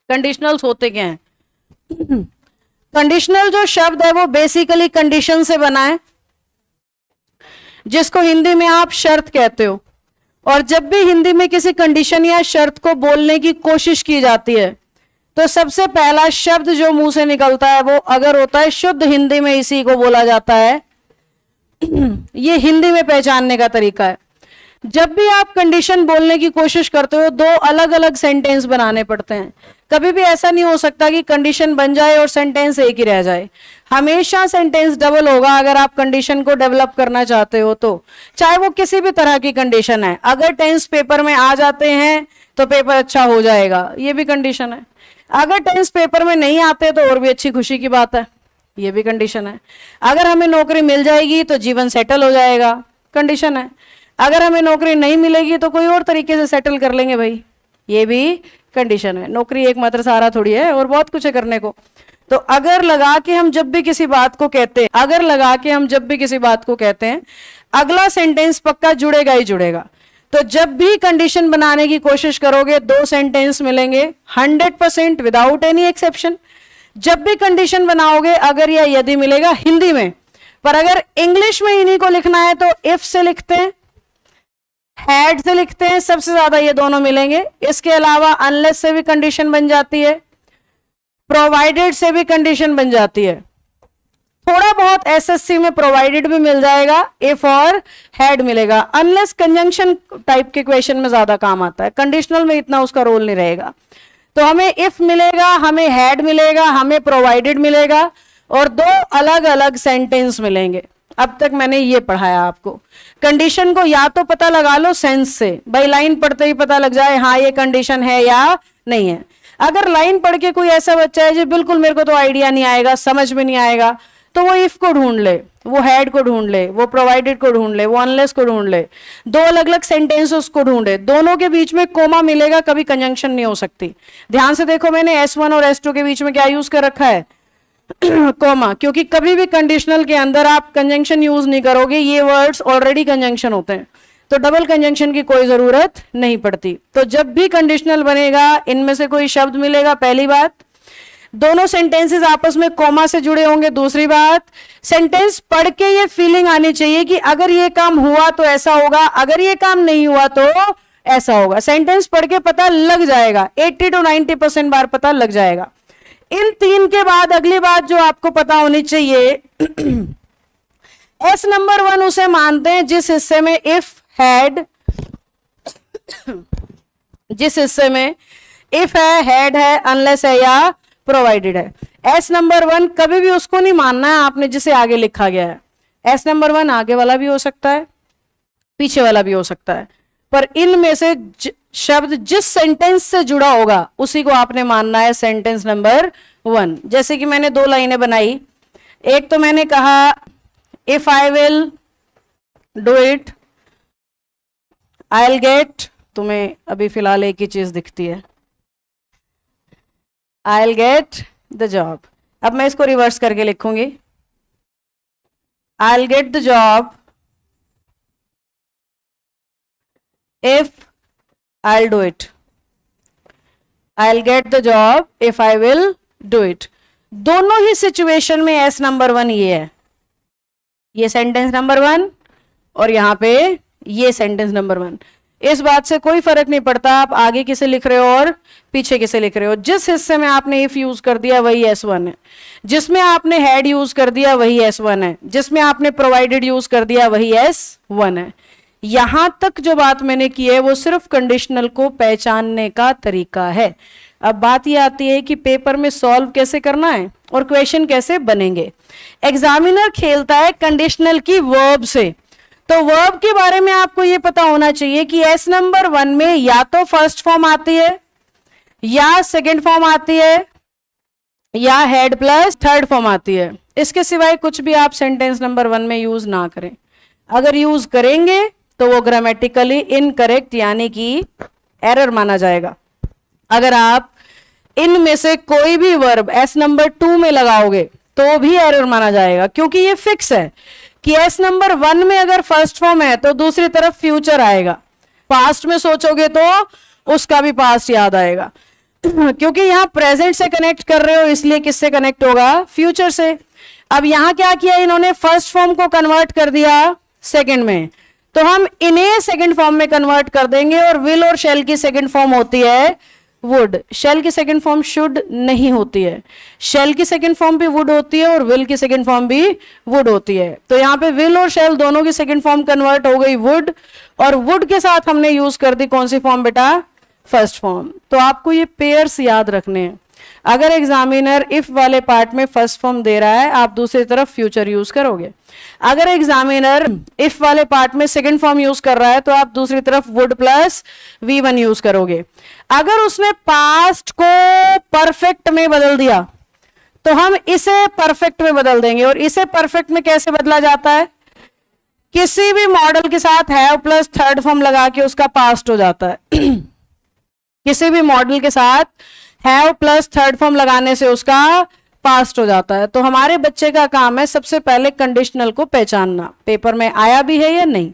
Conditionals होते क्या हैं? कंडीशनल जो शब्द है वो बेसिकली कंडीशन से बना है, जिसको हिंदी में आप शर्त कहते हो। और जब भी हिंदी में किसी कंडीशन या शर्त को बोलने की कोशिश की जाती है तो सबसे पहला शब्द जो मुंह से निकलता है वो अगर होता है, शुद्ध हिंदी में इसी को बोला जाता है। ये हिंदी में पहचानने का तरीका है। जब भी आप कंडीशन बोलने की कोशिश करते हो दो अलग अलग सेंटेंस बनाने पड़ते हैं। कभी भी ऐसा नहीं हो सकता कि कंडीशन बन जाए और सेंटेंस एक ही रह जाए। हमेशा सेंटेंस डबल होगा अगर आप कंडीशन को डेवलप करना चाहते हो तो, चाहे वो किसी भी तरह की कंडीशन है। अगर टेंस पेपर में आ जाते हैं तो पेपर अच्छा हो जाएगा, ये भी कंडीशन है। अगर टेंस पेपर में नहीं आते तो और भी अच्छी खुशी की बात है, ये भी कंडीशन है। अगर हमें नौकरी मिल जाएगी तो जीवन सेटल हो जाएगा, कंडीशन है। अगर हमें नौकरी नहीं मिलेगी तो कोई और तरीके से सेटल कर लेंगे भाई, ये भी कंडीशन है। नौकरी एकमात्र सहारा थोड़ी है, और बहुत कुछ है करने को। तो अगर लगा के हम जब भी किसी बात को कहते हैं, अगर लगा के हम जब भी किसी बात को कहते हैं, अगला सेंटेंस पक्का जुड़ेगा ही जुड़ेगा। तो जब भी कंडीशन बनाने की कोशिश करोगे दो सेंटेंस मिलेंगे 100% विदाउट एनी एक्सेप्शन। जब भी कंडीशन बनाओगे अगर या यदि मिलेगा हिंदी में, पर अगर इंग्लिश में इन्हीं को लिखना है तो इफ से लिखते हैं, हैड से लिखते हैं, सबसे ज्यादा ये दोनों मिलेंगे। इसके अलावा अनलेस से भी कंडीशन बन जाती है, प्रोवाइडेड से भी कंडीशन बन जाती है। थोड़ा बहुत एसएससी में प्रोवाइडेड भी मिल जाएगा, इफ और हैड मिलेगा। अनलेस कंजंक्शन टाइप के क्वेश्चन में ज्यादा काम आता है, कंडीशनल में इतना उसका रोल नहीं रहेगा। तो हमें इफ मिलेगा, हमें हैड मिलेगा, हमें प्रोवाइडेड मिलेगा, और दो अलग अलग सेंटेंस मिलेंगे। अब तक मैंने ये पढ़ाया आपको। कंडीशन को या तो पता लगा लो सेंस से, भाई लाइन पढ़ते ही पता लग जाए हाँ ये कंडीशन है या नहीं है। अगर लाइन पढ़ के कोई ऐसा बच्चा है जो बिल्कुल मेरे को तो आइडिया नहीं आएगा, समझ में नहीं आएगा, तो वो इफ को ढूंढ ले, वो हैड को ढूंढ ले, वो प्रोवाइडेड को ढूंढ ले, वो अनलेस को ढूंढ ले, दो अलग अलग सेंटेंस उसको ढूंढे। दोनों के बीच में कोमा मिलेगा, कभी कंजंक्शन नहीं हो सकती। ध्यान से देखो, मैंने S1 और S2 के बीच में क्या यूज कर रखा है? कोमा, क्योंकि कभी भी कंडीशनल के अंदर आप कंजंक्शन यूज नहीं करोगे, ये वर्ड्स ऑलरेडी कंजंक्शन होते हैं, तो डबल कंजंक्शन की कोई जरूरत नहीं पड़ती। तो जब भी कंडीशनल बनेगा इनमें से कोई शब्द मिलेगा, पहली बात। दोनों सेंटेंसेस आपस में कोमा से जुड़े होंगे, दूसरी बात। सेंटेंस पढ़ के ये फीलिंग आनी चाहिए कि अगर ये काम हुआ तो ऐसा होगा, अगर ये काम नहीं हुआ तो ऐसा होगा। सेंटेंस पढ़ के पता लग जाएगा, 80 to 90% बार पता लग जाएगा। इन तीन के बाद अगली बात जो आपको पता होनी चाहिए, एस नंबर 1 उसे मानते हैं जिस हिस्से में इफ हैड, जिस हिस्से में इफ है, हैड है, अनलेस है या प्रोवाइडेड है। एस नंबर 1 कभी भी उसको नहीं मानना है आपने जिसे आगे लिखा गया है। एस नंबर 1 आगे वाला भी हो सकता है, पीछे वाला भी हो सकता है, पर इनमें से शब्द जिस सेंटेंस से जुड़ा होगा उसी को आपने मानना है सेंटेंस नंबर 1। जैसे कि मैंने दो लाइनें बनाई, एक तो मैंने कहा if I will do it I will get, तुम्हें अभी फिलहाल एक ही चीज दिखती है, I will get the job. अब मैं इसको रिवर्स करके लिखूंगी, I will get the job if I'll do it, I'll get the job if I will do it। दोनों ही सिचुएशन में एस नंबर 1 ये है, ये सेंटेंस नंबर 1 और यहां पे ये सेंटेंस नंबर 1। इस बात से कोई फर्क नहीं पड़ता आप आगे किसे लिख रहे हो और पीछे किसे लिख रहे हो। जिस हिस्से में आपने इफ यूज कर दिया वही S1 है, जिसमें आपने हैड यूज कर दिया वही S1 है, जिसमें आपने प्रोवाइडेड यूज कर दिया वही S1 है। यहां तक जो बात मैंने की है वो सिर्फ कंडीशनल को पहचानने का तरीका है। अब बात ये आती है कि पेपर में सॉल्व कैसे करना है और क्वेश्चन कैसे बनेंगे। एग्जामिनर खेलता है कंडीशनल की वर्ब से, तो वर्ब के बारे में आपको ये पता होना चाहिए कि एस नंबर 1 में या तो फर्स्ट फॉर्म आती है या सेकेंड फॉर्म आती है या हेड प्लस थर्ड फॉर्म आती है। इसके सिवाय कुछ भी आप सेंटेंस नंबर 1 में यूज ना करें। अगर यूज करेंगे तो वो ग्रामेटिकली इनकरेक्ट यानी कि एरर माना जाएगा। अगर आप इनमें से कोई भी वर्ब एस नंबर 2 में लगाओगे तो भी एरर माना जाएगा, क्योंकि ये फिक्स है कि एस नंबर 1 में अगर फर्स्ट फॉर्म है तो दूसरी तरफ फ्यूचर आएगा। पास्ट में सोचोगे तो उसका भी पास्ट याद आएगा। क्योंकि यहाँ प्रेजेंट से कनेक्ट कर रहे हो इसलिए किससे कनेक्ट होगा, फ्यूचर से। अब यहाँ क्या किया इन्होंने, फर्स्ट फॉर्म को कन्वर्ट कर दिया सेकंड में, तो हम इन्हें सेकंड फॉर्म में कन्वर्ट कर देंगे। और विल और शेल की सेकंड फॉर्म होती है वुड, शेल की सेकंड फॉर्म शुड नहीं होती है। शेल की सेकंड फॉर्म भी वुड होती है और विल की सेकंड फॉर्म भी वुड होती है। तो यहाँ पे विल और शेल दोनों की सेकंड फॉर्म कन्वर्ट हो गई वुड, और वुड के साथ हमने यूज कर दी कौन सी फॉर्म बेटा, फर्स्ट फॉर्म। तो आपको ये पेयर्स याद रखने हैं। अगर एग्जामिनर इफ वाले पार्ट में फर्स्ट फॉर्म दे रहा है, आप दूसरी तरफ फ्यूचर यूज करोगे। अगर एग्जामिनर इफ वाले पार्ट में सेकंड फॉर्म यूज कर रहा है, तो आप दूसरी तरफ वुड प्लस V1 यूज करोगे। अगर उसने पास्ट को परफेक्ट में बदल दिया, तो हम इसे परफेक्ट में बदल देंगे। और इसे परफेक्ट में कैसे बदला जाता है, किसी भी मॉडल के साथ हैव प्लस थर्ड फॉर्म लगा के उसका पास्ट हो जाता है। किसी भी मॉडल के साथ हैव प्लस थर्ड फॉर्म लगाने से उसका पास्ट हो जाता है। तो हमारे बच्चे का काम है सबसे पहले कंडीशनल को पहचानना, पेपर में आया भी है या नहीं।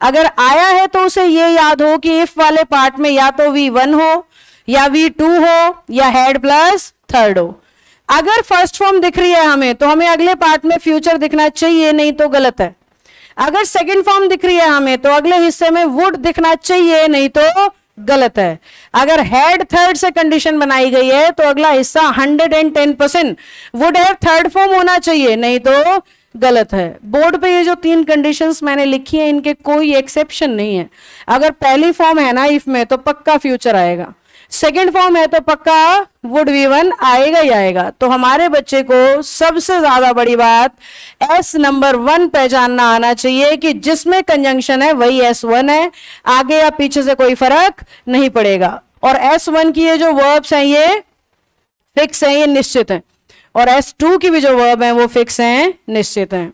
अगर आया है तो उसे ये याद हो कि इफ वाले पार्ट में या तो V1 हो या V2 हो या हेड प्लस थर्ड हो। अगर फर्स्ट फॉर्म दिख रही है हमें, तो हमें अगले पार्ट में फ्यूचर दिखना चाहिए, नहीं तो गलत है। अगर सेकंड फॉर्म दिख रही है हमें, तो अगले हिस्से में वुड दिखना चाहिए, नहीं तो गलत है। अगर हेड थर्ड से कंडीशन बनाई गई है, तो अगला हिस्सा 110% वुड हैव थर्ड फॉर्म होना चाहिए, नहीं तो गलत है। बोर्ड पे ये जो 3 कंडीशंस मैंने लिखी है, इनके कोई एक्सेप्शन नहीं है। अगर पहली फॉर्म है ना इफ में, तो पक्का फ्यूचर आएगा। सेकंड फॉर्म है तो पक्का वुड V1 आएगा ही आएगा। तो हमारे बच्चे को सबसे ज्यादा बड़ी बात S नंबर 1 पहचानना आना चाहिए कि जिसमें कंजंक्शन है वही S1 है, आगे या पीछे से कोई फर्क नहीं पड़ेगा। और S1 की ये जो वर्ब्स हैं ये फिक्स हैं, ये निश्चित हैं, और S2 की भी जो वर्ब हैं वो फिक्स हैं, निश्चित हैं।